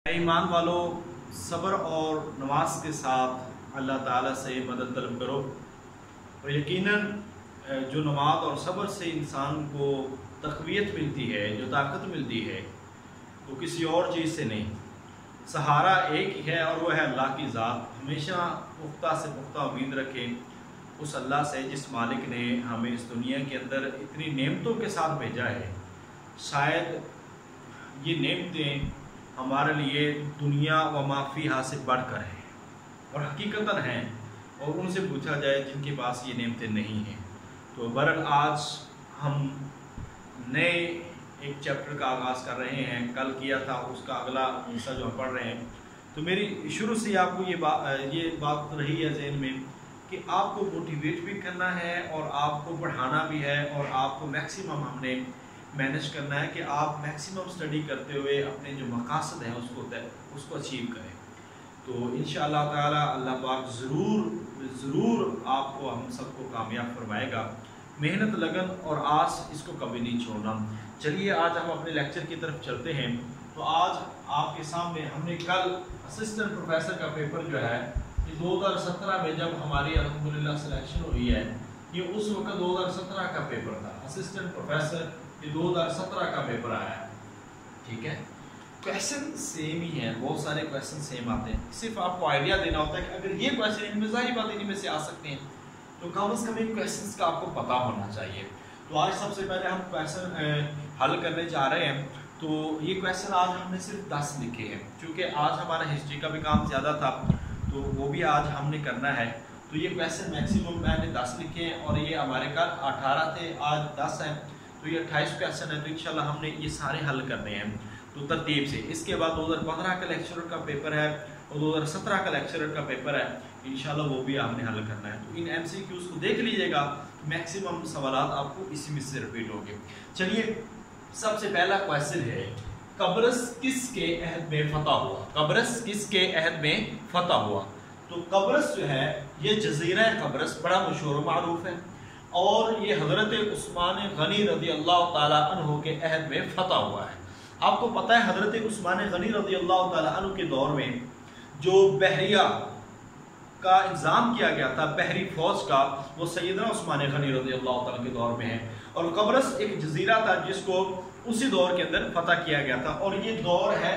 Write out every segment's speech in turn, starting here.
ایمان والو، صبر اور نماز کے ساتھ اللہ تعالیٰ سے مدد طلب کرو، اور یقیناً جو نماز اور صبر سے انسان کو تقویت ملتی ہے، جو طاقت ملتی ہے، وہ کسی اور چیز سے نہیں۔ سہارا ایک ہی ہے اور وہ ہے اللہ کی ذات۔ ہمیشہ پختہ سے پختہ امید رکھیں اس اللہ سے جس مالک نے ہمیں اس دنیا کے اندر اتنی نعمتوں کے ساتھ بھیجا ہے۔ شاید یہ نعمتیں ہمارے لیے دنیا و ما فیہا سے بڑھ کر ہیں اور حقیقتاً ہیں، اور ان سے پوچھا جائے جن کے پاس یہ نعمتیں نہیں ہیں۔ تو برحال آج ہم نئے ایک چیپٹر کا آغاز کر رہے ہیں۔ کل کیا تھا اس کا اگلا حصہ جو ہم پڑھ رہے ہیں۔ تو میری شروع سے آپ کو یہ بات رہی ہے ذہن میں کہ آپ کو موٹیویٹ بھی کرنا ہے اور آپ کو پڑھانا بھی ہے، اور آپ کو میکسیمم ہم نے مینیج کرنا ہے کہ آپ میکسیمم سٹڈی کرتے ہوئے اپنے جو مقاصد ہیں اس کو اچیو کریں۔ تو انشاءاللہ تعالی اللہ پاک ضرور آپ کو ہم سب کو کامیاب فرمائے گا۔ محنت، لگن اور آس اس کو کبھی نہیں چھوڑنا۔ چلیے آج ہم اپنے لیکچر کی طرف چلتے ہیں۔ تو آج آپ کے سامنے ہم نے کل اسسٹنٹ پروفیسر کا پیپر جو ہے 2017 میں جب ہماری الحمدللہ سلیکشن ہوئی ہے، یہ اس وقت 2017 کا پیپر تھا۔ اسسٹنٹ پروفیسر یہ 2017 کا پیپر آیا ہے، ٹھیک ہے۔ کویشچن سیم ہی ہیں، بہت سارے کویشچن سیم آتے ہیں، صرف آپ کو آئیڈیا دینا ہوتا ہے کہ اگر یہ کویشچن ان میں ظاہری بات ان میں سے آ سکتے ہیں تو کم از کم ان کویشچنس کا آپ کو پتہ ہونا چاہیے۔ تو آج سب سے پہلے ہم کویشچن حل کرنے جا رہے ہیں۔ تو یہ کویشچن آج ہم نے صرف 10 لکھے ہیں، چونکہ آج ہمارا ہسٹری کا بھی کام زیادہ تھا تو وہ بھی آج ہم نے کرنا ہے۔ تو یہ کویشچن میکسیمم میں نے 10 لکھے ہیں، اور یہ ہمارے کل 18 تھے، آج 10 ہیں، تو یہ 28 کویشچن ہے۔ تو انشاءاللہ ہم نے یہ سارے حل کرنے ہیں تو ترتیب سے۔ اس کے بعد 2015 کا لیکچرر کا پیپر ہے اور 2017 کا لیکچرر کا پیپر ہے، انشاءاللہ وہ بھی آپ نے حل کرنا ہے۔ تو ان ایم سی کیوز کو دیکھ لیجئے گا، میکسیمم سوالات آپ کو اسی میں سے ریپیٹ ہوں گے۔ چلیے سب سے پہلا کویشچن ہے، قبرص کس کے عہد میں فتح ہوا؟ قبرص کس کے عہد میں فتح ہوا؟ تو قبرص جو ہے یہ جزیرہ قبرص بڑا مشہور و معروف ہے، اور یہ حضرت عثمان غنی رضی اللہ تعالیٰ عنہ کے عہد میں فتح ہوا ہے۔ آپ کو پتہ ہے حضرت عثمان غنی رضی اللہ تعالیٰ عنہ کے دور میں جو بحریہ کا انتظام کیا گیا تھا، بحری فوج کا، وہ سیدنا عثمان غنی رضی اللہ تعالیٰ کے دور میں ہے، اور قبرص ایک جزیرہ تھا جس کو اسی دور کے اندر فتح کیا گیا تھا، اور یہ دور ہے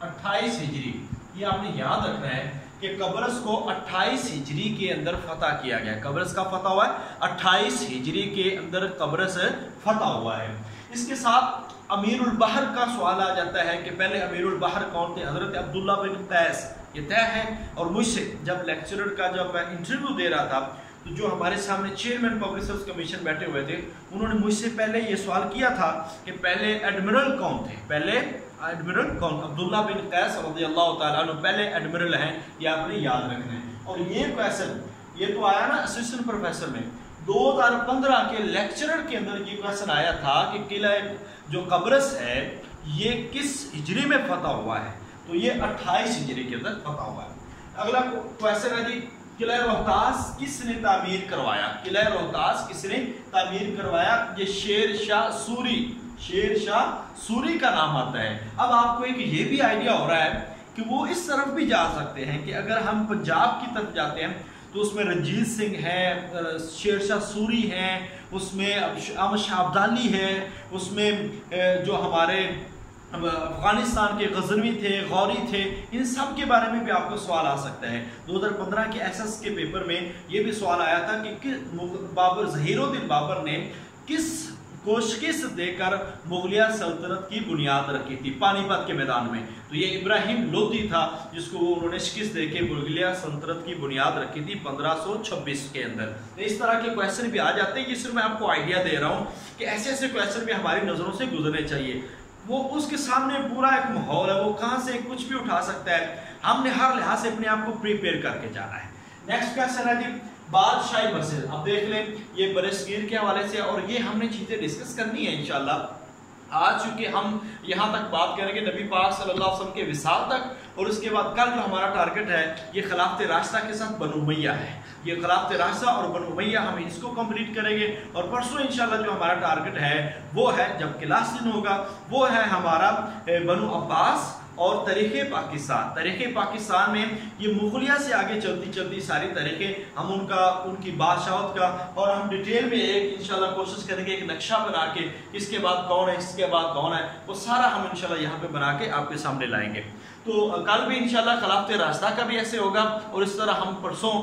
28 ہجری۔ یہ آپ نے یاد رکھنا ہے کہ قبرص کو 28 ہجری کے اندر فتح کیا گیا ہے۔ قبرص کا فتح ہوا ہے 28 ہجری کے اندر، قبرص فتح ہوا ہے۔ اس کے ساتھ امیر البحر کا سوال آ جاتا ہے کہ پہلے امیر البحر کون تھے؟ حضرت عبداللہ بن قیس، یہ طے ہے۔ اور مجھ سے جب لیکچرر کا جب میں انٹرویو دے رہا تھا تو جو ہمارے سامنے چیئرمین پبلک سروس کمیشن بیٹھے ہوئے تھے، انہوں نے مجھ سے پہلے یہ سوال کیا تھا کہ پہلے ایڈمرل کون تھے؟ پہلے ایڈمرل کون؟ عبداللہ بن قیس رضی اللہ تعالیٰ عنہ پہلے ایڈمرل ہیں، یہ آپ نے یاد رکھنا ہے۔ اور یہ کویشچن یہ تو آیا نا اسسٹنٹ پروفیسر میں، 2015 کے لیکچرر کے اندر یہ کویشچن آیا تھا کہ قلعہ جو قبرص ہے یہ کس ہجری میں فتح ہوا ہے؟ تو یہ 28 ہجری کے اندر فتح ہوا ہے۔ اگلا کویشچن ہے جی، قلعہ روہتاس کس نے تعمیر کروایا؟ قلعہ روہتاس کس نے تعمیر کروایا؟ یہ شیر شاہ سوری کا نام آتا ہے۔ اب آپ کو ایک یہ بھی آئیڈیا ہو رہا ہے کہ وہ اس طرف بھی جا سکتے ہیں کہ اگر ہم پنجاب کی طرف جاتے ہیں تو اس میں رنجیت سنگھ ہے، شیر شاہ سوری ہیں، اس میں احمد شاہ ابدالی ہے، اس میں جو ہمارے افغانستان کے غزنوی تھے، غوری تھے، ان سب کے بارے میں بھی آپ کو سوال آ سکتا ہے۔ 2015 کے ایس ایس کے پیپر میں یہ بھی سوال آیا تھا کہ ظہیر الدین بابر نے کس کو شکست دے کر مغلیہ سلطنت کی بنیاد رکھی تھی پانی پت کے میدان میں؟ تو یہ ابراہیم لودھی تھا جس کو انہوں نے شکست دے کے مغلیہ سلطنت کی بنیاد رکھی تھی 1526 کے اندر۔ اس طرح کے کویشچن بھی آ جاتے ہیں، یہ صرف میں آپ کو آئیڈیا دے رہا ہوں کہ ایسے ایسے کویشچن بھی ہماری نظروں سے گزرنے چاہیے۔ وہ اس کے سامنے پورا ایک ماحول ہے، وہ کہاں سے کچھ بھی اٹھا سکتا ہے، ہم نے ہر لحاظ سے اپنے آپ کو پریپیئر کر کے جانا ہے۔ نیکسٹ کویشچن ہے جی، بادشاہی مسجد۔ اب دیکھ لیں یہ برصغیر کے حوالے سے، اور یہ ہم نے چیزیں ڈسکس کرنی ہے انشاءاللہ۔ آج چونکہ ہم یہاں تک بات کریں گے نبی پاک صلی اللہ علیہ وسلم کے وصال تک، اور اس کے بعد کل جو ہمارا ٹارگٹ ہے یہ خلافت راشدہ کے ساتھ بنو امیہ ہے۔ یہ خلافت راشدہ اور بنو امیہ ہم اس کو کمپلیٹ کریں گے، اور پرسوں انشاءاللہ جو ہمارا ٹارگٹ ہے وہ ہے، جب کلاس دن ہوگا، وہ ہے ہمارا بنو عباس اور تاریخ پاکستان میں یہ مغلیہ سے آگے چلتی چلتی ساری تاریخیں ہم ان کی بادشاہت کا، اور ہم ڈیٹیل میں ایک انشاءاللہ کوشش کریں گے ایک نقشہ بنا کے اس کے بعد کون ہے اس کے بعد کون ہے وہ سارا ہم انشاءاللہ یہاں پہ بنا کے آپ کے سامنے لائیں گے۔ تو کل بھی انشاءاللہ خلافت راستہ کا بھی ایسے ہوگا، اور اس طرح ہم پرسوں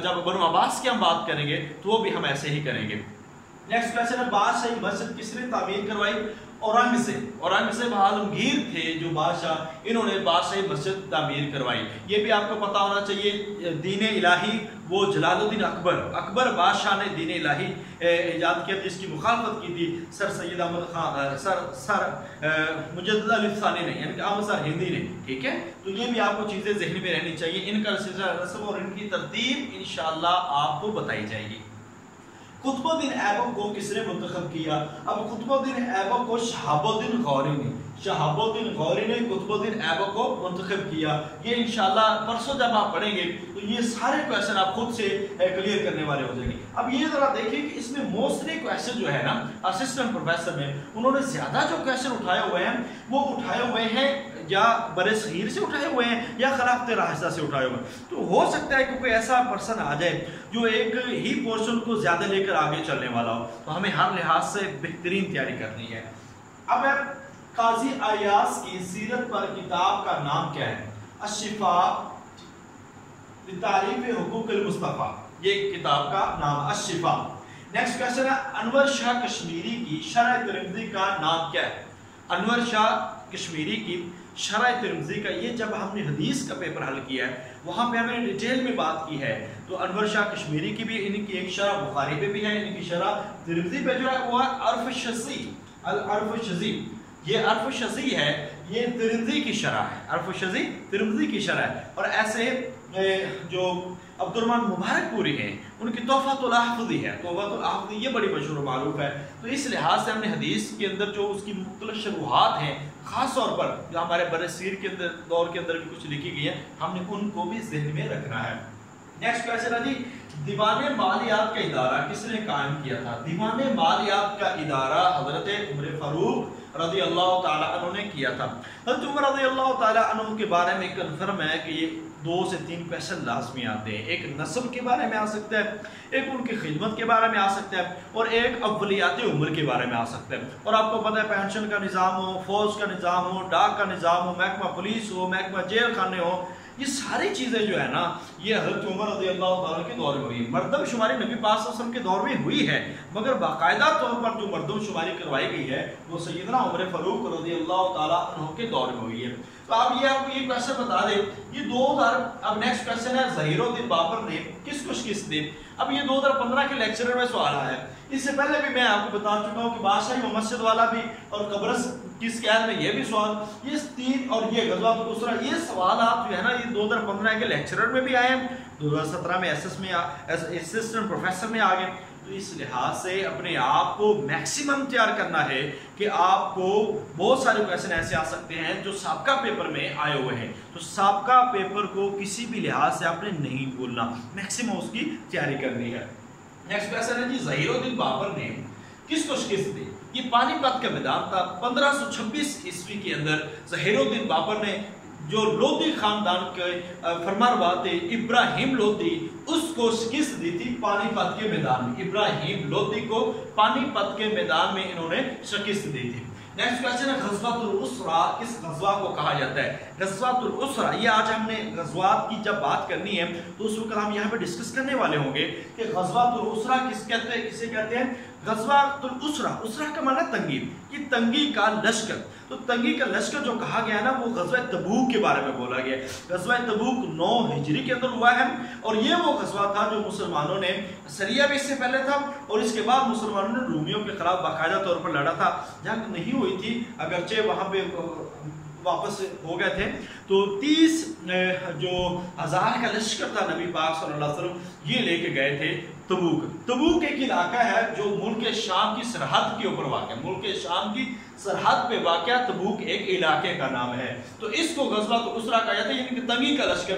جب بنو عباس کی ہم بات کریں گے تو وہ بھی ہم ایسے ہی کریں گے۔ نیکسٹ کویسچن ہے بادشاہی مسجد کس نے تعمیر کروائی؟ اورنگزیب عالمگیر تھے جو بادشاہ، انہوں نے بادشاہی مسجد تعمیر کروائی۔ یہ بھی آپ کو پتا ہونا چاہیے دین الہی وہ جلال الدین اکبر بادشاہ نے دین الہی ایجاد کیا، جس کی مخالفت کی تھی سر سید احمد خان سر مجدد علی ثانی نے، یعنی کہ احمد سر ہندی نے، ٹھیک ہے؟ تو یہ بھی آپ کو چیزیں ذہن میں رہنی چاہیے، ان کا سلسلہ رسم اور ان کی ترتیب انشاءاللہ آپ کو بتائی جائے گی۔ قطب الدین ایبک کو کس نے منتخب کیا؟ اب قطب الدین ایبک کو شہاب الدین غوری نے قطب الدین ایبک کو منتخب کیا۔ یہ انشاءاللہ پرسوں جب آپ پڑھیں گے تو یہ سارے کویسچن آپ خود سے کلیئر کرنے والے ہو جائیں گے۔ اب یہ ذرا دیکھیں کہ اس میں موسٹلی کویسچن جو ہے نا اسسٹنٹ پروفیسر میں انہوں نے زیادہ جو کویسچن اٹھائے ہوئے ہیں وہ اٹھائے ہوئے ہیں یا بر صغیر سے اٹھائے ہوئے ہیں یا خلافت راستہ سے اٹھائے ہوئے ہیں۔ تو ہو سکتا ہے کہ کوئی ایسا پرسن آ جائے جو ایک ہی پورشن کو زیادہ لے کر آگے چلنے والا ہو، تو ہمیں ہر لحاظ سے بہترین تیاری کرنی ہے۔ اب قاضی ایاز کی سیرت پر کتاب کا نام کیا ہے؟ الشفاء لتعریف حقوق المصطفیٰ، یہ کتاب کا نام الشفاء۔ نیکسٹ کویسچن ہے انور شاہ کشمیری کی شرح ترمذی کا نام کیا ہے؟ انور شاہ کشمیری کی شرح ترمذی کا، یہ جب ہم نے حدیث کا پیپر حل کیا ہے وہاں پہ ہم نے ڈیٹیل میں بات کی ہے، تو انور شاہ کشمیری کی بھی ان کی ایک شرح بخاری پہ بھی ہے، ان کی شرح ترمذی پہ جو ہے وہ عرف شذی، العرف شذی، یہ عرف شذی ہے، یہ ترمذی کی شرح ہے، عرف شذی ترمذی کی شرح ہے۔ اور ایسے جو عبد الرحمن مبارک پوری ہیں ان کی تحفۃ الاحفظی ہے، تحفۃ الاحفظی یہ بڑی مشہور و معروف ہے۔ تو اس لحاظ سے ہم نے حدیث کے اندر جو اس کی مختلف شروحات ہیں خاص طور پر جو ہمارے برصغیر کے اندر دور کے اندر بھی کچھ لکھی گئی ہیں ہم نے ان کو بھی ذہن میں رکھنا ہے۔ نیکسٹ کویسچن ہے جی دیوان مالیات کا ادارہ کس نے قائم کیا تھا؟ دیوان مالیات کا ادارہ حضرت عمر فاروق رضی اللہ تعالیٰ عنہ نے کیا تھا۔ حضرت عمر رضی اللہ تعالیٰ عنہ کے بارے میں کنفرم ہے کہ یہ 2 سے 3 کویسچن لازمی آتے ہیں، ایک نسب کے بارے میں آ سکتا ہے، ایک ان کی خدمت کے بارے میں آ سکتا ہے، اور ایک اولیات عمر کے بارے میں آ سکتا ہے۔ اور آپ کو پتہ ہے پینشن کا نظام ہو، فوج کا نظام ہو، ڈاک کا نظام ہو، محکمہ پولیس ہو، محکمہ جیل خانے ہو، یہ ساری چیزیں جو ہے نا یہ حضرت عمر رضی اللہ تعالیٰ کے دور میں ہوئی۔ مردم شماری نبی پاک صلی اللہ علیہ وسلم کے دور میں ہوئی ہے، مگر باقاعدہ طور پر جو مردم شماری کروائی گئی ہے وہ سیدنا عمر فاروق رضی اللہ تعالیٰ عنہ کے دور میں ہوئی ہے۔ تو اب یہ آپ کو یہ کویسچن بتا دیں، یہ 2000 اب نیکسٹ کویسچن ہے ظہیر الدین بابر نے کس کو شکست دی؟ اب یہ 2015 کے لیکچر میں سوال آیا ہے، اس سے پہلے بھی میں آپ کو بتا چکا ہوں کہ بادشاہی و مسجد والا بھی اور قبرص کس قید میں یہ بھی سوال، یہ 3 اور یہ غزوہ دوسرا، یہ سوالات جو ہے نا یہ 2015 کے لیکچرر میں بھی آئے ہیں، 2017 میں ایس ایس میں اسسٹنٹ پروفیسر میں آ گئے۔ تو اس لحاظ سے اپنے آپ کو میکسیمم تیار کرنا ہے کہ آپ کو بہت سارے کویسچن ایسے آ سکتے ہیں جو سابقہ پیپر میں آئے ہوئے ہیں، تو سابقہ پیپر کو کسی بھی لحاظ سے آپ نے نہیں بھولنا، میکسیمم اس کی تیاری کرنی ہے۔ نیکسٹ کویسچن ہے جی ظہیر الدین بابر نے کس کو شکست دی؟ یہ پانی پت کا میدان تھا، 1526 عیسوی کے اندر ظہیر الدین بابر نے جو لودھی خاندان کے فرمانروا تھے ابراہیم لودھی، اس کو شکست دی تھی پانی پت کے میدان میں، ابراہیم لودھی کو پانی پت کے میدان میں انہوں نے شکست دی تھی۔ نیکسٹ کویسچن ہے غزوۃ الاسرہ کس غزوہ کو کہا جاتا ہے؟ غزوۃ الاسرہ، یہ آج ہم نے غزوات کی جب بات کرنی ہے تو اس وقت ہم یہاں پہ ڈسکس کرنے والے ہوں گے کہ غزوۃ الاسرہ کسے کہتے ہیں؟ غزوۃ الاسرہ، اسرہ کا معنی تنگی، یہ تنگی کا لشکر، تو تنگی کا لشکر جو کہا گیا ہے نا وہ غزوہ تبوک کے بارے میں بولا گیا ہے۔ غزوہ تبوک 9 ہجری کے اندر ہوا ہے، اور یہ وہ غزوہ تھا جو مسلمانوں نے، سریہ بھی اس سے پہلے تھا اور اس کے بعد مسلمانوں نے رومیوں کے خلاف باقاعدہ طور پر لڑا تھا، جنگ نہیں ہوئی تھی اگرچہ وہاں پہ واپس ہو گئے تھے۔ تو 30,000 کا لشکر تھا نبی پاک صلی اللہ علیہ وسلم یہ لے کے گئے تھے تبوک۔ تبوک ایک علاقہ ہے جو ملک شام کی سرحد کے اوپر واقع ہے، ملک شام کی سرحد پہ واقع تبوک ایک علاقے کا نام ہے، تو اس کو غزوۃ الاسرہ کہا جاتا ہے، یعنی کہ تنگی کا لشکر۔